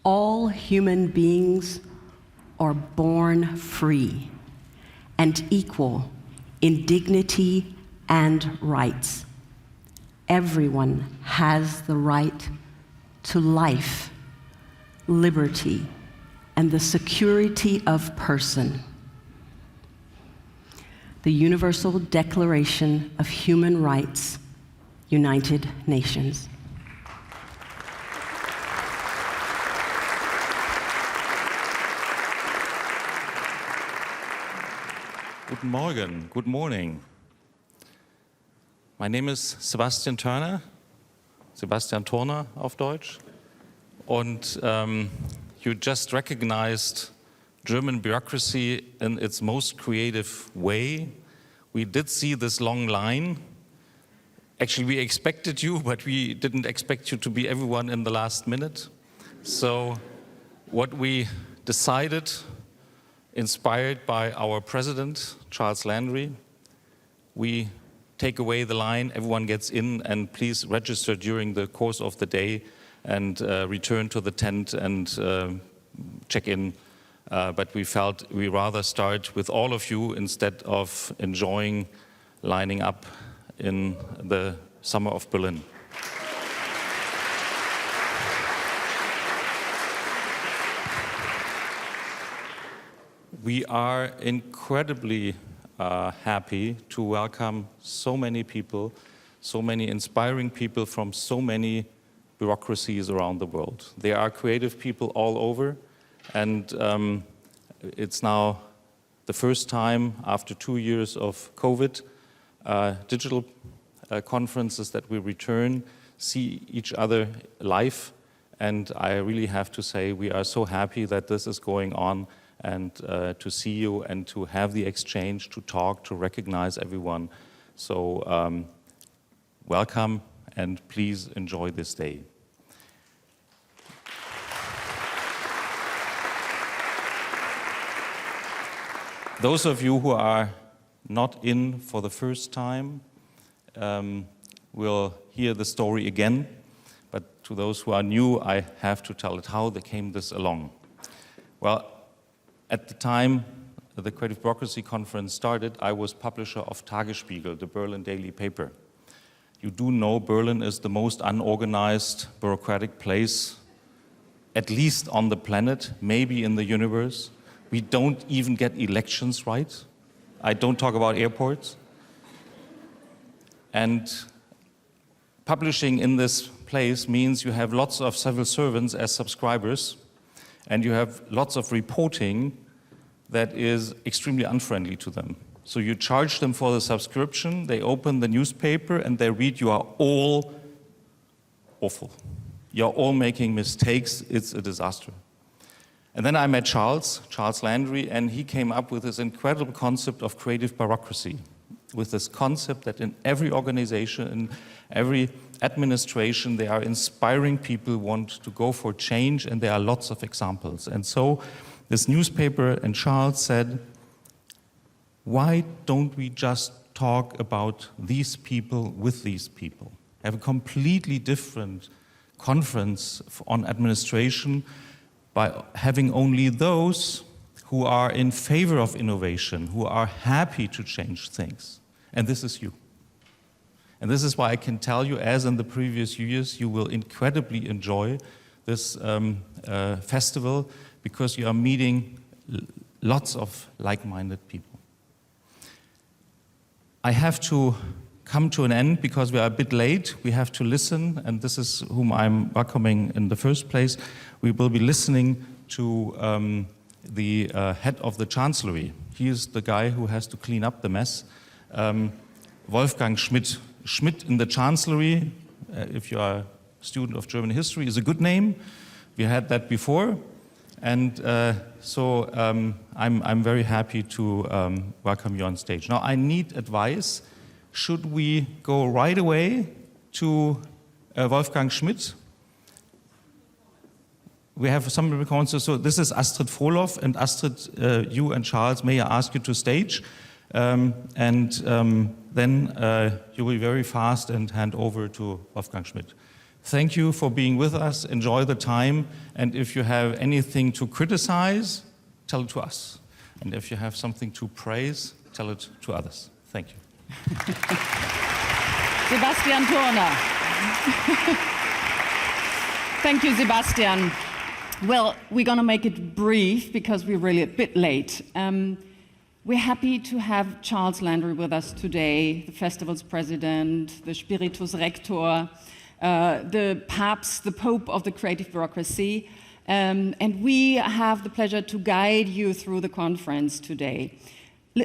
All human beings are born free and equal in dignity and rights. Everyone has the right to life, liberty, and the security of person. The Universal Declaration of Human Rights, United Nations. Guten Morgen, good morning. My name is Sebastian Turner, Sebastian Turner auf Deutsch. And you just recognized German bureaucracy in its most creative way. We did see this long line. Actually, we expected you, but we didn't expect you to be everyone in the last minute. So what we decided, inspired by our president, Charles Landry, we take away the line, everyone gets in, and please register during the course of the day and return to the tent and check in. But we felt we rather start with all of you instead of enjoying lining up in the summer of Berlin. We are incredibly happy to welcome so many people, so many inspiring people from so many bureaucracies around the world. There are creative people all over, and it's now the first time after 2 years of COVID, digital conferences that we return, see each other live, and I really have to say we are so happy that this is going on, and to see you and to have the exchange, to talk, to recognize everyone. So welcome and please enjoy this day. Those of you who are not in for the first time will hear the story again, but to those who are new, I have to tell it how they came this along. Well, at the time the Creative Bureaucracy Conference started, I was publisher of Tagesspiegel, the Berlin daily paper. You do know Berlin is the most unorganized bureaucratic place, at least on the planet, maybe in the universe. We don't even get elections right. I don't talk about airports. And publishing in this place means you have lots of civil servants as subscribers, and you have lots of reporting that is extremely unfriendly to them. So you charge them for the subscription, they open the newspaper and they read you are all awful. You're all making mistakes, it's a disaster. And then I met Charles Landry, and he came up with this incredible concept of creative bureaucracy, with this concept that in every organization, in every administration, they are inspiring people who want to go for change, and there are lots of examples. And so this newspaper and Charles said, why don't we just talk about these people with these people? Have a completely different conference on administration by having only those who are in favor of innovation, who are happy to change things. And this is you. And this is why I can tell you, as in the previous years, you will incredibly enjoy this festival, because you are meeting lots of like-minded people. I have to come to an end because we are a bit late. We have to listen, and this is whom I'm welcoming in the first place. We will be listening to the head of the Chancellery. He is the guy who has to clean up the mess. Wolfgang Schmidt. Schmidt in the Chancellery, if you are a student of German history, is a good name. We had that before. And so I'm very happy to welcome you on stage. Now I need advice. Should we go right away to Wolfgang Schmidt? We have some responses. So this is Astrid Frohloff, and Astrid, you and Charles, may I ask you to stage? And then you will be very fast and hand over to Wolfgang Schmidt. Thank you for being with us. Enjoy the time. And if you have anything to criticize, tell it to us. And if you have something to praise, tell it to others. Thank you. Sebastian Turner. Thank you, Sebastian. Well, we're going to make it brief because we're really a bit late. We're happy to have Charles Landry with us today, the festival's president, the Spiritus Rector, the Papst, the Pope of the Creative Bureaucracy. And we have the pleasure to guide you through the conference today.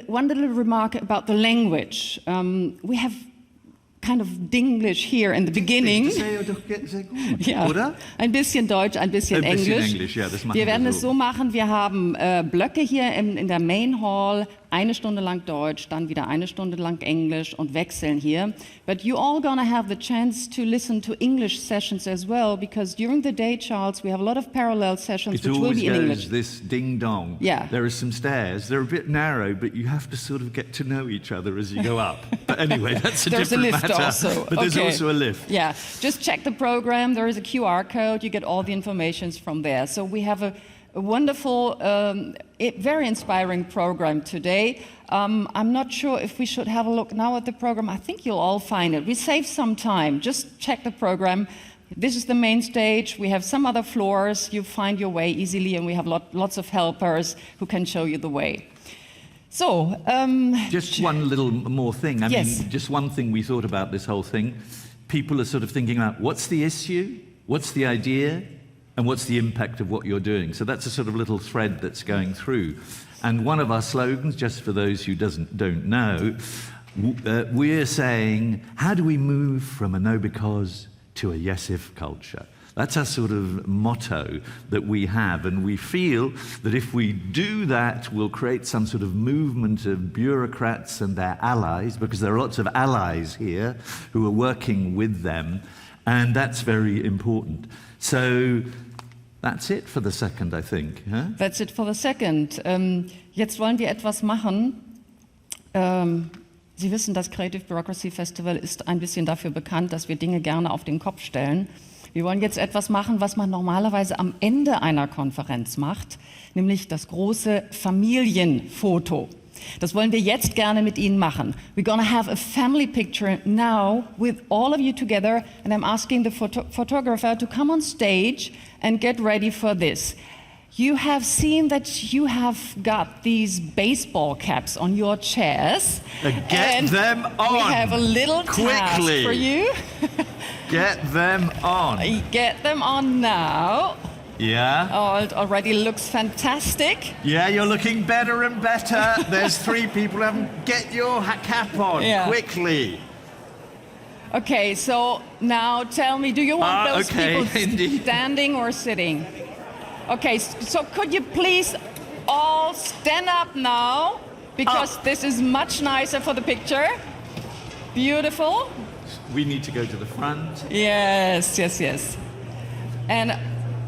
One little remark about the language. We have kind of Dinglish here in the beginning. Das sei ja doch sehr gut, Ja, oder? ein bisschen Deutsch, ein bisschen Ein bisschen Englisch. Englisch, ja, das machen wir werden wir es so. so machen, wir haben Blöcke hier in der Main Hall, 1 Stunde lang Deutsch, dann wieder 1 Stunde lang Englisch und wechseln hier. But you all gonna have the chance to listen to English sessions as well, because during the day, Charles, we have a lot of parallel sessions It which will always be in goes English. this ding-dong. Yeah. There are some stairs. They're a bit narrow, but you have to sort of get to know each other as you go up. But anyway, that's a There's a different lift matter. also. But there's Okay. also a lift. Yeah, just check the program. There is a QR code. You get all the information from there. So we have a wonderful, very inspiring program today. I'm not sure if we should have a look now at the program. I think you'll all find it. We saved some time. Just check the program. This is the main stage. We have some other floors. You find your way easily, and we have lots of helpers who can show you the way. So, Just one little more thing. I Yes. mean, just one thing we thought about this whole thing. People are sort of thinking about what's the issue, what's the idea, and what's the impact of what you're doing. So that's a sort of little thread that's going through. And one of our slogans, just for those who don't know, we're saying, how do we move from a no because to a yes if culture? That's our sort of motto that we have, and we feel that if we do that, we'll create some sort of movement of bureaucrats and their allies, because there are lots of allies here who are working with them, and that's very important. So that's it for the second, I think. Huh? That's it for the second. Jetzt wollen wir etwas machen. Sie wissen, das Creative Bureaucracy Festival ist ein bisschen dafür bekannt, dass wir Dinge gerne auf den Kopf stellen. Wir wollen jetzt etwas machen, was man normalerweise am Ende einer Konferenz macht, nämlich das große Familienfoto. Das wollen wir jetzt gerne mit Ihnen machen. We're gonna have a family picture now with all of you together, and I'm asking the photographer to come on stage and get ready for this. You have seen that you have got these baseball caps on your chairs. Get and them on! We have a little task Quickly. for you. Get them on. Get them on now. Yeah? Oh, it already looks fantastic. Yeah, you're looking better and better. There's 3 people who haven't. Get your cap on, Yeah. quickly. Okay, so now tell me, do you want those okay, people indeed. standing or sitting? Okay, so could you please all stand up now? Because this is much nicer for the picture. Beautiful. We need to go to the front. Yes, yes, yes. And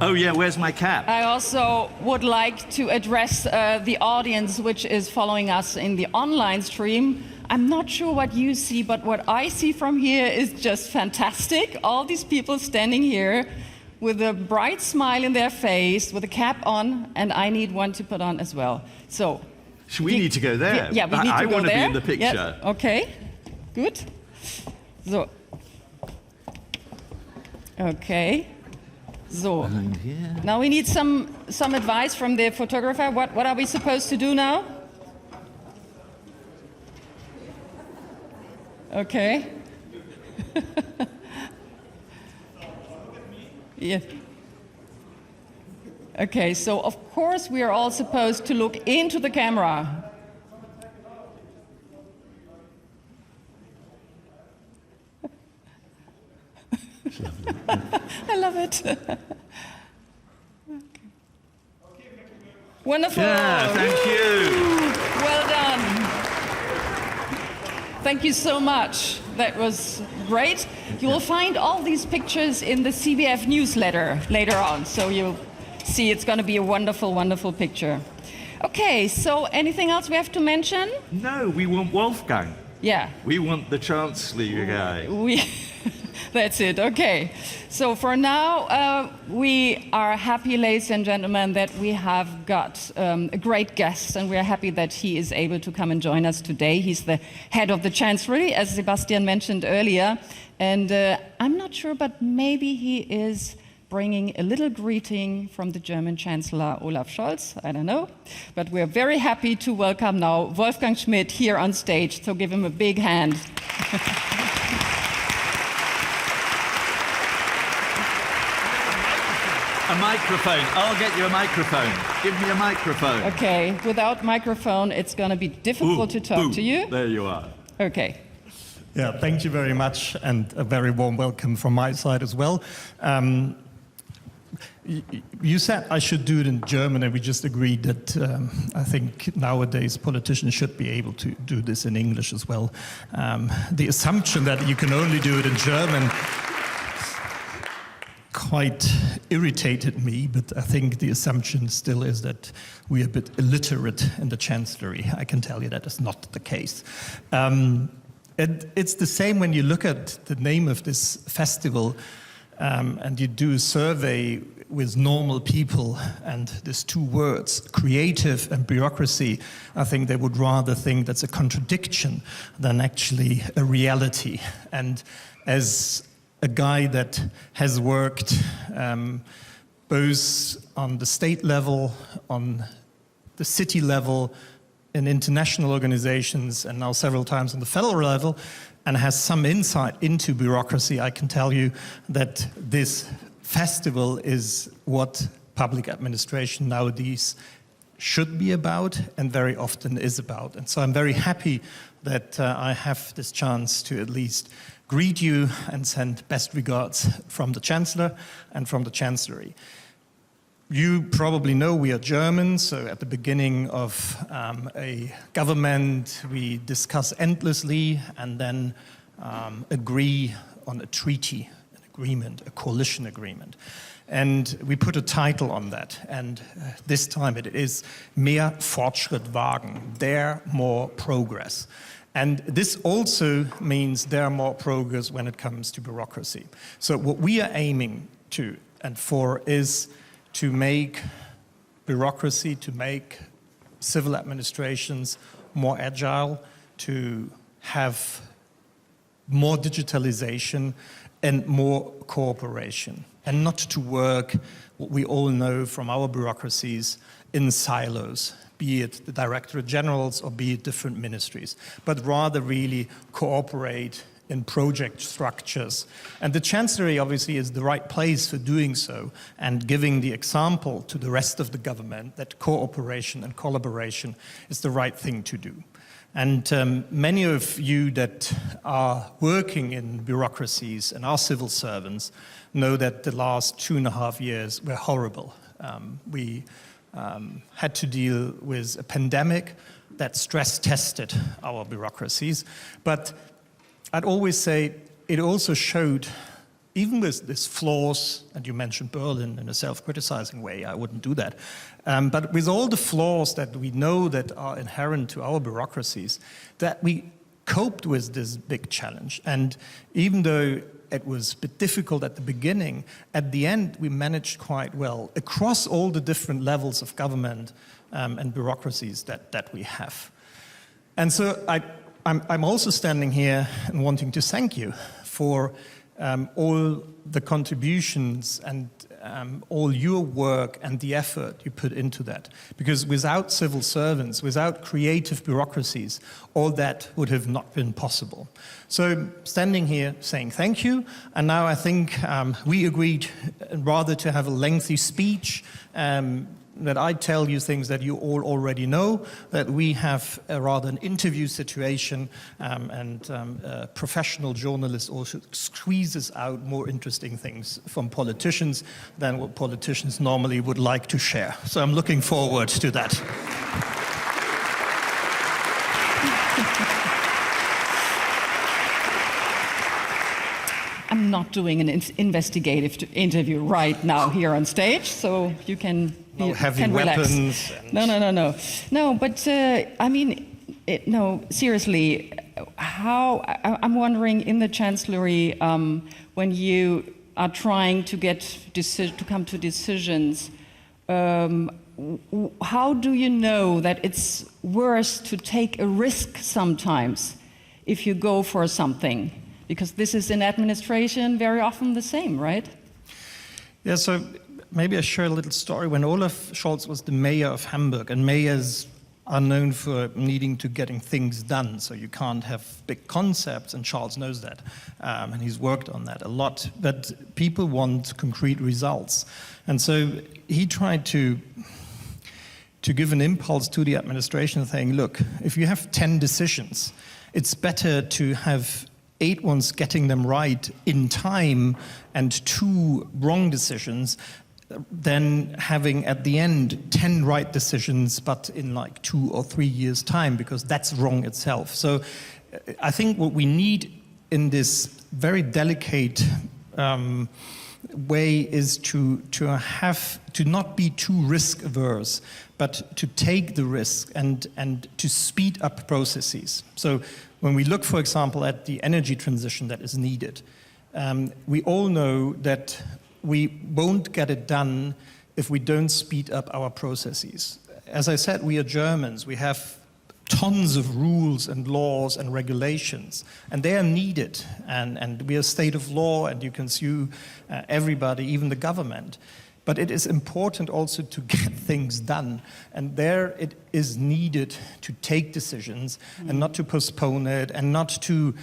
Oh yeah, where's my cap? I also would like to address the audience which is following us in the online stream. I'm not sure what you see, but what I see from here is just fantastic. All these people standing here with a bright smile in their face, with a cap on, and I need one to put on as well. So, We need to go there. yeah, we need to I go want to there. be in the picture. Yeah, okay, good. So, okay. So, And here. now we need some advice from the photographer. What are we supposed to do now? Okay. Yeah. Okay, so of course we are all supposed to look into the camera. I love it. Okay. Wonderful. Yeah, thank you. Well done. Thank you so much. That was great. You will find all these pictures in the CBF newsletter later on, so you'll see it's going to be a wonderful, wonderful picture. Okay, so anything else we have to mention? No, we want Wolfgang. Yeah. We want the Chancellor guy. That's it, okay. So for now, we are happy, ladies and gentlemen, that we have got a great guest, and we're happy that he is able to come and join us today. He's the head of the Chancellery, as Sebastian mentioned earlier, and I'm not sure, but maybe he is bringing a little greeting from the German Chancellor Olaf Scholz, I don't know. But we're very happy to welcome now Wolfgang Schmidt here on stage, so give him a big hand. A microphone. I'll get you a microphone. Give me a microphone. Okay, without microphone, it's going to be difficult to talk to you. There you are. Okay. Yeah, thank you very much, and a very warm welcome from my side as well. You said I should do it in German, and we just agreed that I think nowadays politicians should be able to do this in English as well. The assumption that you can only do it in German quite irritated me, but I think the assumption still is that we are a bit illiterate in the Chancellery. I can tell you that is not the case. And it's the same when you look at the name of this festival and you do a survey with normal people, and there's two words, creative and bureaucracy. I think they would rather think that's a contradiction than actually a reality. And as a guy that has worked both on the state level, on the city level, in international organizations, and now several times on the federal level, and has some insight into bureaucracy, I can tell you that this festival is what public administration nowadays should be about and very often is about. And so I'm very happy that I have this chance to at least greet you and send best regards from the Chancellor and from the Chancellery. You probably know we are German, so at the beginning of a government, we discuss endlessly and then agree on a treaty, an agreement, a coalition agreement. And we put a title on that, and this time it is Mehr Fortschritt wagen, there more progress. And this also means there more progress when it comes to bureaucracy. So what we are aiming to and for is to make bureaucracy, to make civil administrations more agile, to have more digitalization and more cooperation, and not to work, what we all know from our bureaucracies, in silos, be it the Directorate Generals or be it different ministries, but rather really cooperate in project structures. And the Chancellery obviously is the right place for doing so, and giving the example to the rest of the government that cooperation and collaboration is the right thing to do. And many of you that are working in bureaucracies and are civil servants know that the last 2.5 years were horrible. We had to deal with a pandemic that stress tested our bureaucracies, but I'd always say it also showed, even with these flaws, and you mentioned Berlin in a self-criticizing way, I wouldn't do that, but with all the flaws that we know that are inherent to our bureaucracies, that we coped with this big challenge. And even though it was a bit difficult at the beginning, at the end we managed quite well across all the different levels of government and bureaucracies that we have. And so I'm also standing here and wanting to thank you for all the contributions and all your work and the effort you put into that. Because without civil servants, without creative bureaucracies, all that would have not been possible. So standing here saying thank you, and now I think we agreed rather to have a lengthy speech, that I tell you things that you all already know, that we have rather an interview situation, and a professional journalist also squeezes out more interesting things from politicians than what politicians normally would like to share. So I'm looking forward to that. I'm not doing an investigative interview right now here on stage, so you can heavy weapons. No, but I mean, no, seriously, I'm wondering in the Chancellery, when you are trying to come to decisions, how do you know that it's worse to take a risk sometimes if you go for something? Because this is in administration very often the same, right? Yeah, so maybe I share a little story. When Olaf Scholz was the mayor of Hamburg, and mayors are known for needing to getting things done, so you can't have big concepts, and Charles knows that, and he's worked on that a lot, but people want concrete results. And so he tried to give an impulse to the administration saying, look, if you have 10 decisions, it's better to have 8 ones getting them right in time and 2 wrong decisions than having at the end 10 right decisions but in like 2 or 3 years time, because that's wrong itself. So I think what we need in this very delicate way is to not be too risk averse, but to take the risk and to speed up processes. So when we look, for example, at the energy transition that is needed, we all know that we won't get it done if we don't speed up our processes. As I said, we are Germans. We have tons of rules and laws and regulations, and they are needed. And we are a state of law, and you can sue everybody, even the government. But it is important also to get things done. And there it is needed to take decisions and not to postpone it and not to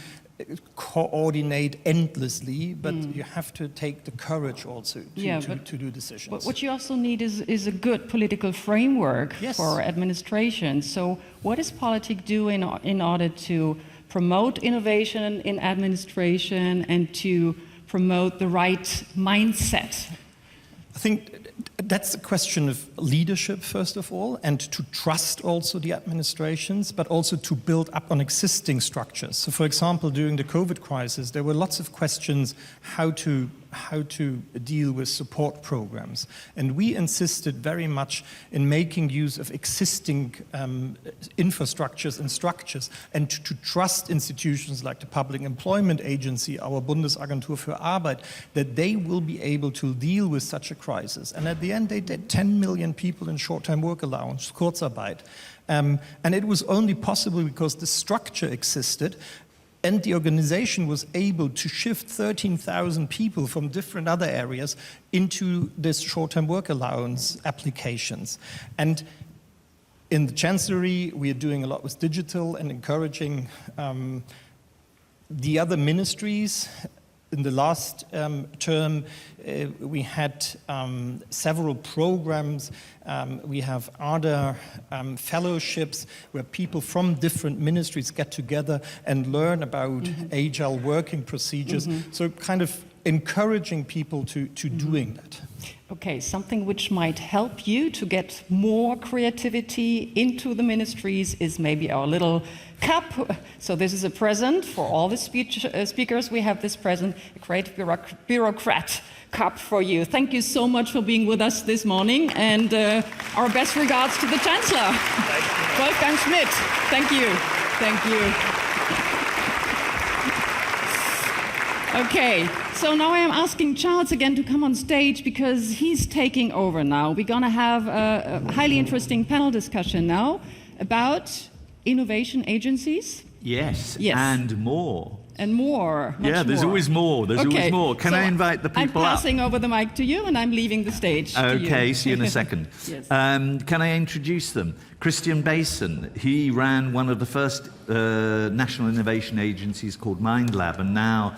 coordinate endlessly, but you have to take the courage also to do decisions. But what you also need is a good political framework for administration. So what is Politik doing in order to promote innovation in administration and to promote the right mindset? I think that's a question of leadership, first of all, and to trust also the administrations, but also to build up on existing structures. So, for example, during the COVID crisis, there were lots of questions how to deal with support programs. And we insisted very much in making use of existing infrastructures and structures, and to trust institutions like the Public Employment Agency, our Bundesagentur für Arbeit, that they will be able to deal with such a crisis. And at the end, they did 10 million people in short-time work allowance, Kurzarbeit. And it was only possible because the structure existed, and the organization was able to shift 13,000 people from different other areas into this short-term work allowance applications. And in the Chancellery, we are doing a lot with digital and encouraging the other ministries. In the last term, we had several programs. We have other fellowships where people from different ministries get together and learn about agile working procedures. So kind of encouraging people to doing that. Okay, something which might help you to get more creativity into the ministries is maybe our little cup. So this is a present for all the speakers. We have this present, a Creative Bureaucrat cup for you. Thank you so much for being with us this morning, and our best regards to the Chancellor, Wolfgang Schmidt. Thank you. Thank you. Okay, so now I am asking Charles again to come on stage because he's taking over now. We're going to have a highly interesting panel discussion now about innovation agencies. Yes, and more. And more. Yeah, there's always more. There's always more. Can I invite the people up? I'm passing over the mic to you, and I'm leaving the stage to you. Okay, see you in a second. Yes. Can I introduce them? Christian Basin, he ran one of the first national innovation agencies called MindLab, and now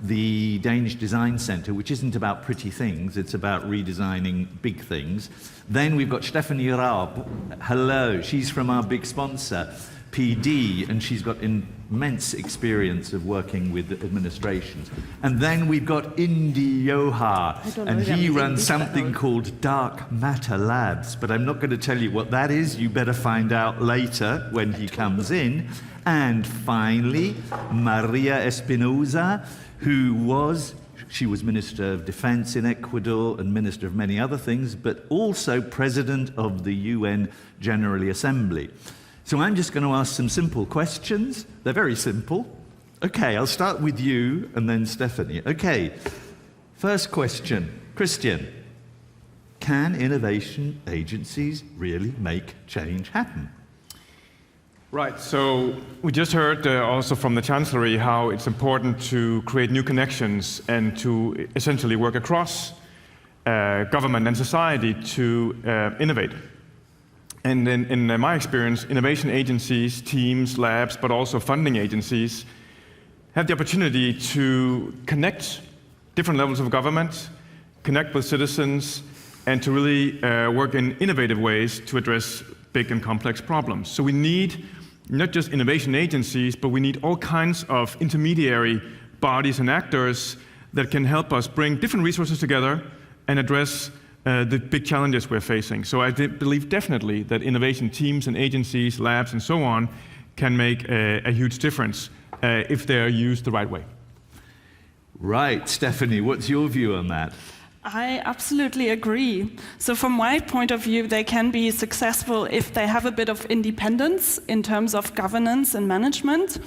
the Danish Design Centre, which isn't about pretty things, it's about redesigning big things. Then we've got Stephanie Raub. Hello, she's from our big sponsor, PD, and she's got immense experience of working with administrations. And then we've got Indy Johar, and he runs something called Dark Matter Labs, but I'm not going to tell you what that is. You better find out later when he comes in. And finally, Maria Espinosa, she was Minister of Defense in Ecuador and Minister of many other things, but also President of the UN General Assembly. So I'm just going to ask some simple questions. They're very simple. Okay, I'll start with you and then Stephanie. Okay, first question. Christian, can innovation agencies really make change happen? Right, so we just heard also from the Chancellery how it's important to create new connections and to essentially work across government and society to innovate. And in my experience, innovation agencies, teams, labs, but also funding agencies have the opportunity to connect different levels of government, connect with citizens, and to really work in innovative ways to address big and complex problems. So we need not just innovation agencies, but we need all kinds of intermediary bodies and actors that can help us bring different resources together and address the big challenges we're facing. So I believe definitely that innovation teams and agencies, labs, and so on can make a huge difference if they're used the right way. Right, Stephanie, what's your view on that? I absolutely agree. So from my point of view, they can be successful if they have a bit of independence in terms of governance and management.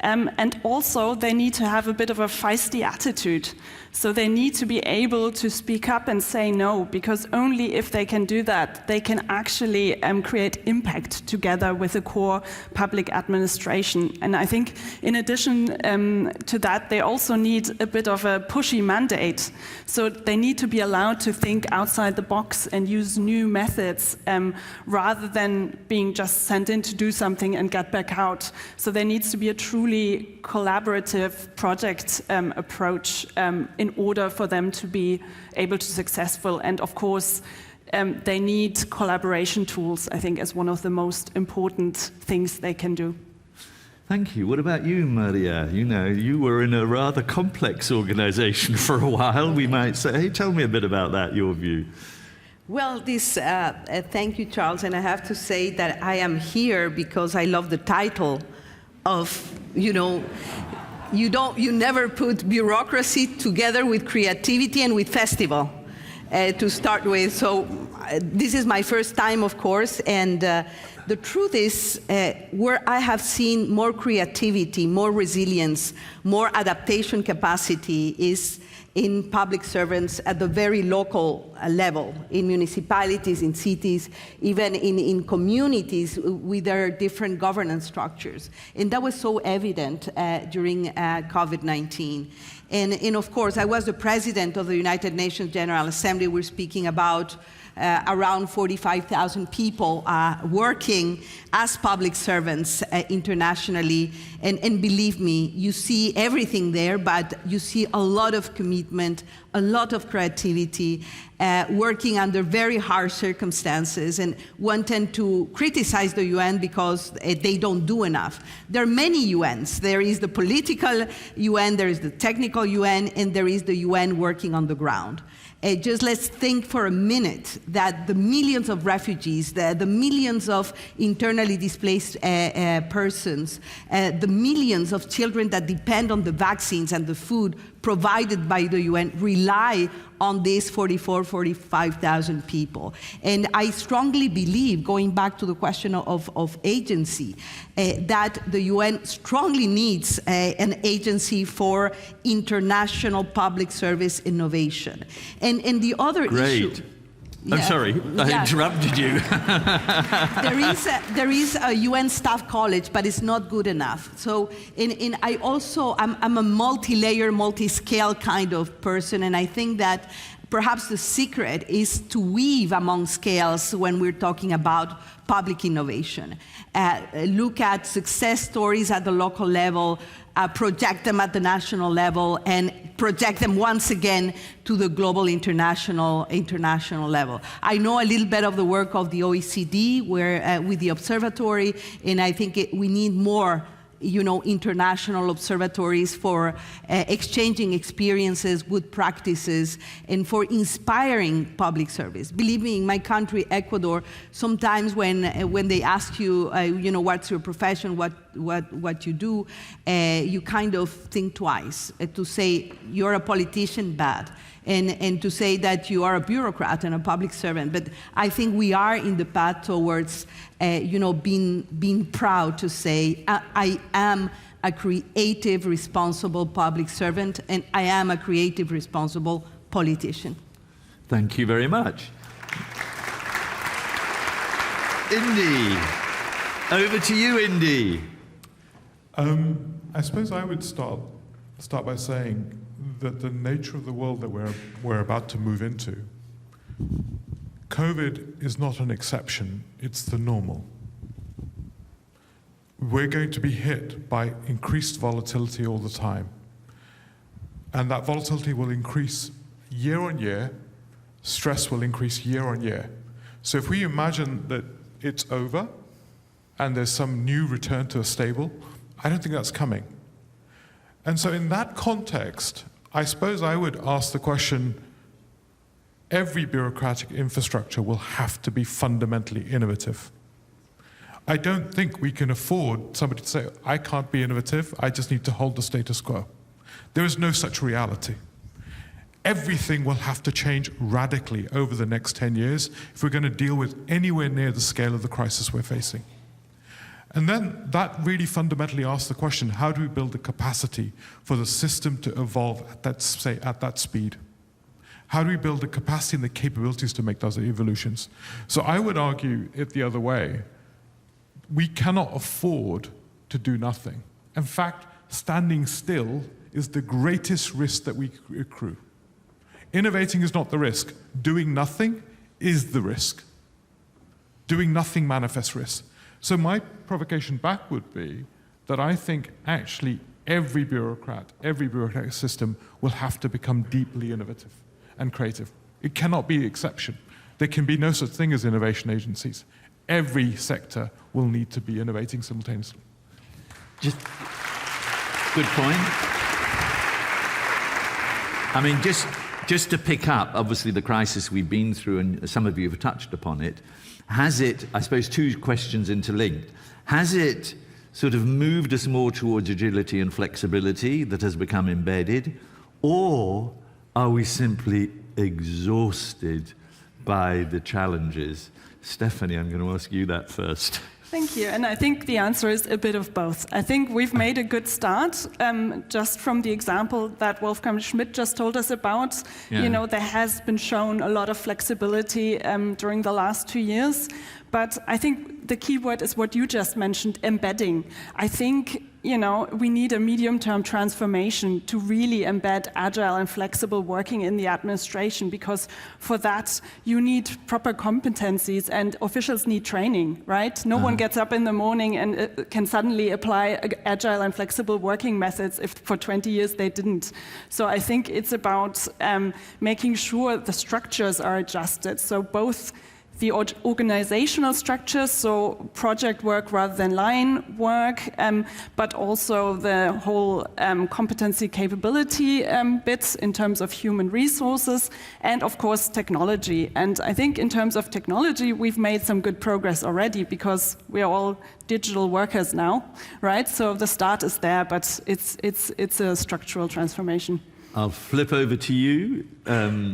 And also they need to have a bit of a feisty attitude. So they need to be able to speak up and say no, because only if they can do that, they can actually create impact together with the core public administration. And I think in addition to that, they also need a bit of a pushy mandate. So they need to be allowed to think outside the box and use new methods rather than being just sent in to do something and get back out. So there needs to be a truly collaborative project approach in order for them to be able to successful. And of course, they need collaboration tools, I think, as one of the most important things they can do. Thank you. What about you, Maria? You know, you were in a rather complex organization for a while, we might say. Hey, tell me a bit about that, your view. Well, thank you, Charles, and I have to say that I am here because I love the title of, you never put bureaucracy together with creativity and with festival to start with. So this is my first time, of course, and the truth is where I have seen more creativity, more resilience, more adaptation capacity is in public servants at the very local level, in municipalities, in cities, even in communities with their different governance structures. And that was so evident during COVID-19. And of course, I was the president of the United Nations General Assembly. We're speaking about around 45,000 people working as public servants internationally. And believe me, you see everything there, but you see a lot of commitment, a lot of creativity, working under very harsh circumstances. And one tend to criticize the UN because they don't do enough. There are many UNs. There is the political UN, there is the technical UN, and there is the UN working on the ground. Just let's think for a minute that the millions of refugees, the millions of internally displaced persons, the millions of children that depend on the vaccines and the food provided by the UN rely on these 45,000 people. And I strongly believe, going back to the question of agency, that the UN strongly needs an agency for international public service innovation. And the other issue... I'm sorry, I interrupted you. There is a UN staff college, but it's not good enough. So I'm a multi-layer, multi-scale kind of person, and I think that perhaps the secret is to weave among scales when we're talking about public innovation. Look at success stories at the local level, project them at the national level, and project them once again to the global international level. I know a little bit of the work of the OECD with the observatory, and I think we need more international observatories for exchanging experiences, good practices, and for inspiring public service. Believe me, in my country, Ecuador, sometimes when they ask you, what's your profession, what you do, you kind of think twice to say you're a politician, bad, and to say that you are a bureaucrat and a public servant. But I think we are in the path towards, being proud to say I am a creative, responsible public servant, and I am a creative, responsible politician. Thank you very much. Indy, over to you, Indy. I suppose I would start by saying that the nature of the world that we're about to move into, COVID is not an exception, it's the normal. We're going to be hit by increased volatility all the time. And that volatility will increase year on year, stress will increase year on year. So if we imagine that it's over and there's some new return to a stable, I don't think that's coming. And so in that context, I suppose I would ask the question, every bureaucratic infrastructure will have to be fundamentally innovative. I don't think we can afford somebody to say, I can't be innovative, I just need to hold the status quo. There is no such reality. Everything will have to change radically over the next 10 years if we're going to deal with anywhere near the scale of the crisis we're facing. And then that really fundamentally asks the question, how do we build the capacity for the system to evolve at that speed? How do we build the capacity and the capabilities to make those evolutions? So I would argue it the other way. We cannot afford to do nothing. In fact, standing still is the greatest risk that we accrue. Innovating is not the risk. Doing nothing is the risk. Doing nothing manifests risk. So my provocation back would be that I think actually every bureaucratic system will have to become deeply innovative and creative. It cannot be the exception. There can be no such thing as innovation agencies. Every sector will need to be innovating simultaneously. Just good point. I mean, just to pick up, obviously, the crisis we've been through, and some of you have touched upon it, has it, I suppose, two questions interlinked, has it sort of moved us more towards agility and flexibility that has become embedded, or are we simply exhausted by the challenges? Stephanie, I'm going to ask you that first. Thank you. And I think the answer is a bit of both. I think we've made a good start, just from the example that Wolfgang Schmidt just told us about. Yeah. You know, there has been shown a lot of flexibility during the last 2 years. But I think the key word is what you just mentioned, embedding. I think, you know, we need a medium-term transformation to really embed agile and flexible working in the administration, because for that you need proper competencies and officials need training, right? No one gets up in the morning and can suddenly apply agile and flexible working methods if for 20 years they didn't. So I think it's about making sure the structures are adjusted. So both the organizational structures, so project work rather than line work, but also the whole competency capability bits in terms of human resources, and of course technology. And I think in terms of technology, we've made some good progress already, because we are all digital workers now, right? So the start is there, but it's a structural transformation. I'll flip over to you,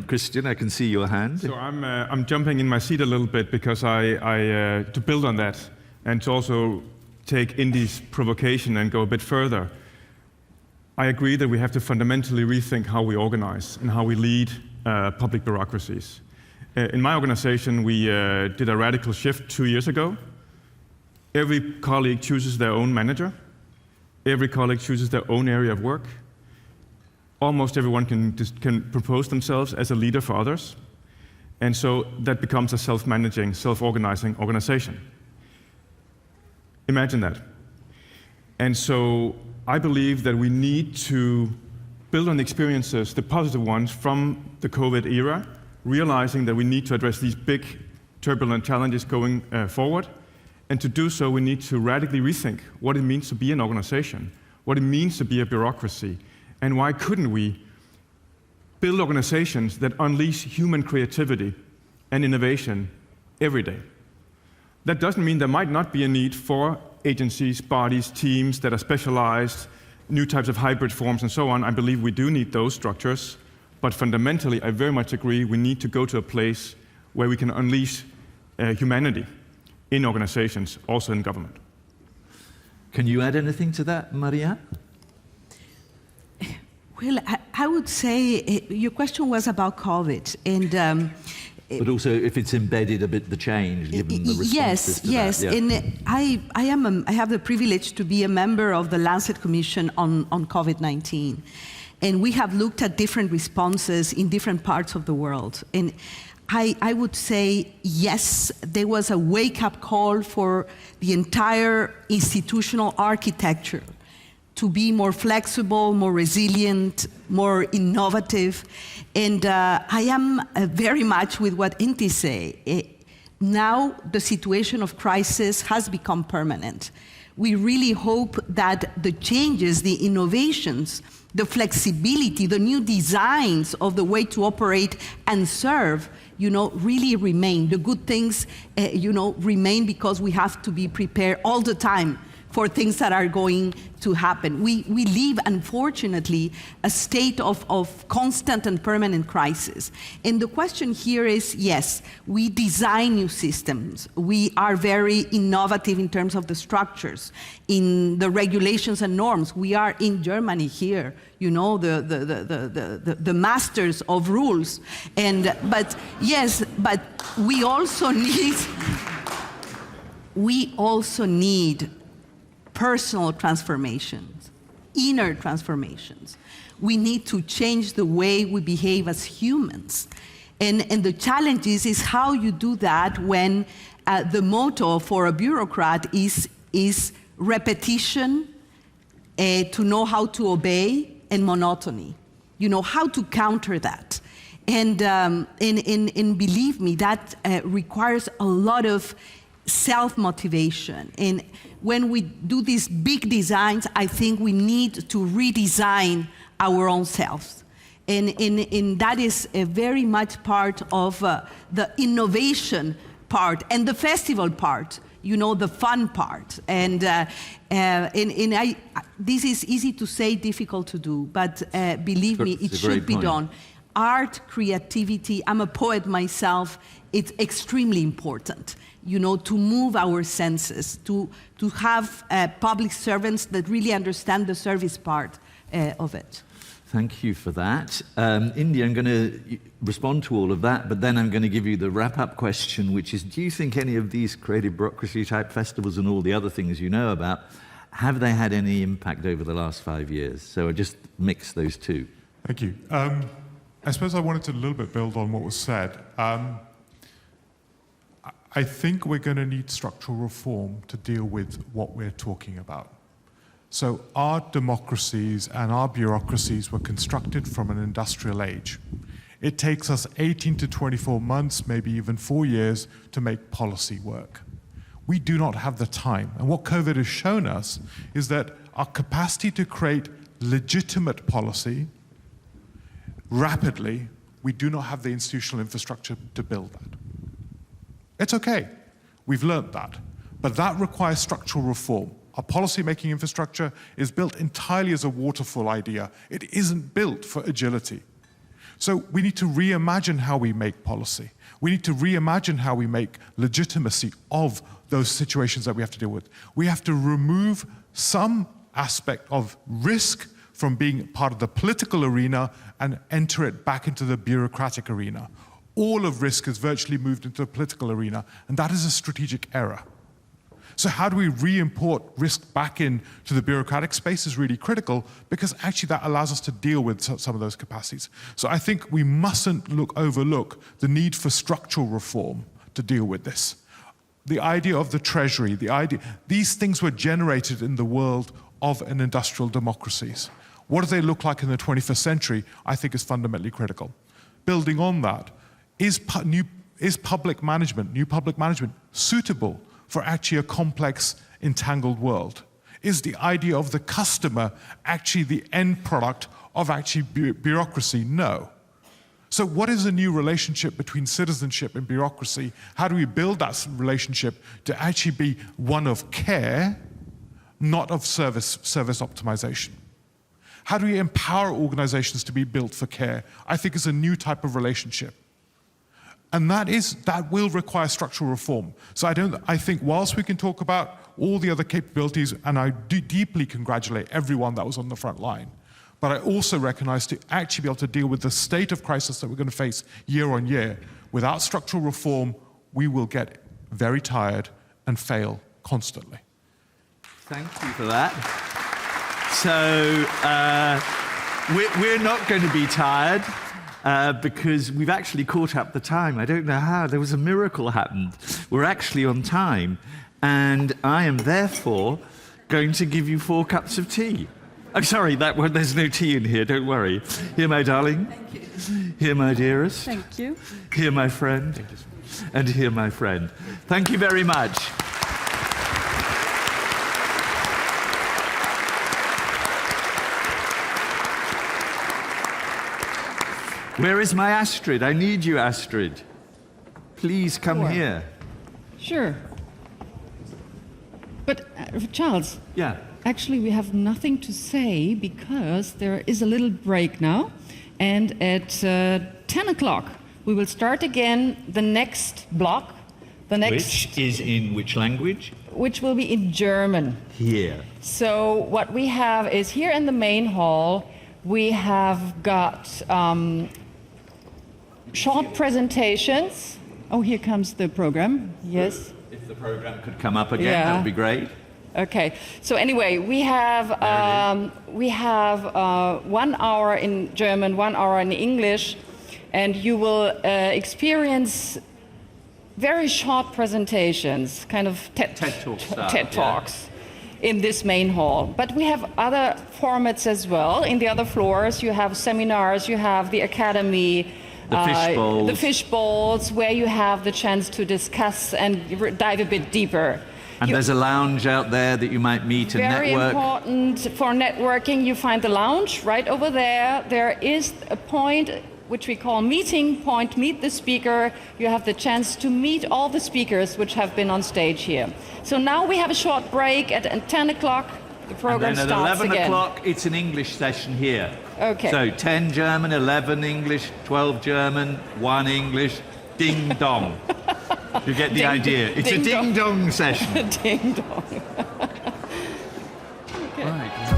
Christian. I can see your hand. So I'm jumping in my seat a little bit, because to build on that and to also take Indy's provocation and go a bit further. I agree that we have to fundamentally rethink how we organize and how we lead public bureaucracies. In my organization, we did a radical shift 2 years ago. Every colleague chooses their own manager. Every colleague chooses their own area of work. Almost everyone can propose themselves as a leader for others. And so that becomes a self-managing, self-organizing organization. Imagine that. And so I believe that we need to build on the experiences, the positive ones from the COVID era, realizing that we need to address these big, turbulent challenges going forward. And to do so, we need to radically rethink what it means to be an organization, what it means to be a bureaucracy. And why couldn't we build organizations that unleash human creativity and innovation every day? That doesn't mean there might not be a need for agencies, bodies, teams that are specialized, new types of hybrid forms and so on. I believe we do need those structures, but fundamentally I very much agree we need to go to a place where we can unleash humanity in organizations, also in government. Can you add anything to that, Maria? Well, I would say your question was about COVID, and but also if it's embedded a bit the change, given the responses to yes. that. Yeah. And I have the privilege to be a member of the Lancet Commission on COVID-19, and we have looked at different responses in different parts of the world. And I would say, yes, there was a wake-up call for the entire institutional architecture to be more flexible, more resilient, more innovative. And I am very much with what Inti say. Now the situation of crisis has become permanent. We really hope that the changes, the innovations, the flexibility, the new designs of the way to operate and serve, really remain. The good things, remain, because we have to be prepared all the time for things that are going to happen. We live, unfortunately, a state of constant and permanent crisis. And the question here is, yes, we design new systems. We are very innovative in terms of the structures, in the regulations and norms. We are in Germany here, the masters of rules. But we also need personal transformations, inner transformations. We need to change the way we behave as humans. And the challenge is how you do that when the motto for a bureaucrat is repetition, to know how to obey, and monotony. How to counter that. And believe me, that requires a lot of self-motivation. And when we do these big designs, I think we need to redesign our own selves. And that is a very much part of the innovation part and the festival part, the fun part. And this is easy to say, difficult to do, but believe me, it should be done. Art, creativity, I'm a poet myself, it's extremely important, to move our senses, to have public servants that really understand the service part of it. Thank you for that. India, I'm going to respond to all of that, but then I'm going to give you the wrap-up question, which is, do you think any of these creative bureaucracy type festivals and all the other things you know about, have they had any impact over the last 5 years? So I just mix those two. Thank you. I suppose I wanted to a little bit build on what was said. I think we're going to need structural reform to deal with what we're talking about. So our democracies and our bureaucracies were constructed from an industrial age. It takes us 18 to 24 months, maybe even 4 years, to make policy work. We do not have the time. And what COVID has shown us is that our capacity to create legitimate policy rapidly, we do not have the institutional infrastructure to build that. It's okay. We've learned that. But that requires structural reform. Our policy-making infrastructure is built entirely as a waterfall idea. It isn't built for agility. So we need to reimagine how we make policy. We need to reimagine how we make legitimacy of those situations that we have to deal with. We have to remove some aspect of risk from being part of the political arena and enter it back into the bureaucratic arena. All of risk has virtually moved into the political arena, and that is a strategic error. So how do we re-import risk back into the bureaucratic space is really critical, because actually that allows us to deal with some of those capacities. So I think we mustn't overlook the need for structural reform to deal with this. The idea of the treasury, these things were generated in the world of an industrial democracies. What do they look like in the 21st century, I think is fundamentally critical. Building on that, is public management, new public management, suitable for actually a complex, entangled world? Is the idea of the customer actually the end product of actually bureaucracy? No. So what is the new relationship between citizenship and bureaucracy? How do we build that relationship to actually be one of care not of service optimization. How do we empower organizations to be built for care? I think is a new type of relationship. And that will require structural reform. So I think whilst we can talk about all the other capabilities, and I do deeply congratulate everyone that was on the front line, but I also recognize to actually be able to deal with the state of crisis that we're going to face year on year, without structural reform, we will get very tired and fail constantly. Thank you for that. So we're not going to be tired because we've actually caught up the time. I don't know how. There was a miracle happened. We're actually on time. And I am therefore going to give you 4 cups of tea. I'm sorry, that one, there's no tea in here, don't worry. Here, my darling. Thank you. Here, my dearest. Thank you. Here, my friend. And here, my friend. Thank you very much. Where is my Astrid? I need you, Astrid. Please come Sure. here. Sure. But Charles, Yeah. actually we have nothing to say because there is a little break now. And at 10 o'clock, we will start again the next block. Which is in which language? Which will be in German. Here. So what we have is here in the main hall, we have got short presentations. Oh, here comes the program. Yes. If the program could come up again, Yeah. that would be great. Okay. So anyway, we have 1 hour in German, 1 hour in English, and you will experience very short presentations, kind of TED Talk style, TED yeah. Talks in this main hall. But we have other formats as well. In the other floors, you have seminars, you have the academy, The fish bowls. where you have the chance to discuss and dive a bit deeper. And there's a lounge out there that you might meet and Very network. important for networking. You find the lounge right over there. There is a point which we call meeting point, meet the speaker. You have the chance to meet all the speakers which have been on stage here. So now we have a short break at 10 o'clock. The program And then at starts 11 again. o'clock, it's an English session here. Okay. So 10 German, 11 English, 12 German, 1 English, ding dong. You get the Ding- idea. It's ding a ding dong session. Ding dong. Right.